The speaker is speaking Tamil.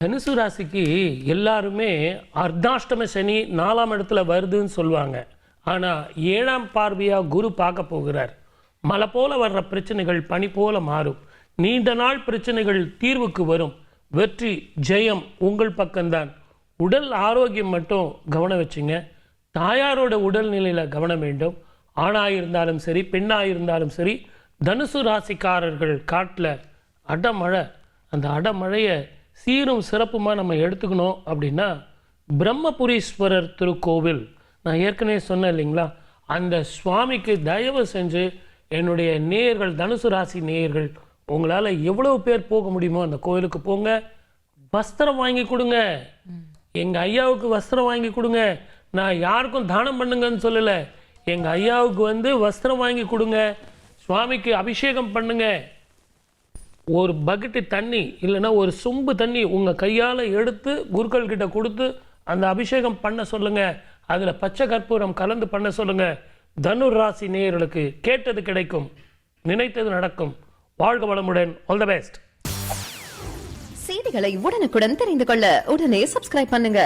தனுசு ராசிக்கு எல்லாருமே அர்த்தாஷ்டம சனி 4ஆம் இடத்துல வருதுன்னு சொல்லுவாங்க. ஆனால் 7ஆம் பார்வையாக குரு பார்க்க போகிறார். மழை போல வர்ற பிரச்சனைகள் பனி போல மாறும். நீண்ட நாள் பிரச்சனைகள் தீர்வுக்கு வரும். வெற்றி ஜெயம் உங்கள் பக்கம்தான். உடல் ஆரோக்கியம் மட்டும் கவனம் வச்சுங்க. தாயாரோட உடல்நிலையில் கவனம் வேண்டும். ஆணாக இருந்தாலும் சரி பெண்ணாக இருந்தாலும் சரி. தனுசு ராசிக்காரர்கள் காட்டில் அடமழை, அந்த அடமழையை சீரும் சிறப்புமாக நம்ம எடுத்துக்கணும் அப்படின்னா பிரம்மபுரீஸ்வரர் திருக்கோவில் நான் ஏற்கனவே சொன்னேன் இல்லைங்களா, அந்த சுவாமிக்கு தயவு செஞ்சு என்னுடைய நேயர்கள், தனுசு ராசி நேயர்கள், உங்களால் எவ்வளவு பேர் போக முடியுமோ அந்த கோயிலுக்கு போங்க. வஸ்திரம் வாங்கி கொடுங்க. எங்கள் ஐயாவுக்கு வஸ்திரம் வாங்கி கொடுங்க. நான் யாருக்கும் தானம் பண்ணுங்கன்னு சொல்லலை. எங்கள் ஐயாவுக்கு வஸ்திரம் வாங்கி கொடுங்க. சுவாமிக்கு அபிஷேகம் பண்ணுங்க. ஒரு பக்கெட்டு தண்ணி இல்லைன்னா ஒரு சொம்பு தண்ணி உங்கள் கையால் எடுத்து குருக்கள் கிட்ட கொடுத்து அந்த அபிஷேகம் பண்ண சொல்லுங்கள். அதில் பச்சை கற்பூரம் கலந்து பண்ண சொல்லுங்கள். தனுர் ராசி நேயர்களுக்கு கேட்டது கிடைக்கும், நினைத்தது நடக்கும். வாழ்க வளமுடன். All the best. செய்திகளை உடனுக்குடன் தெரிந்து கொள்ள உடனே சப்ஸ்கிரைப் பண்ணுங்க.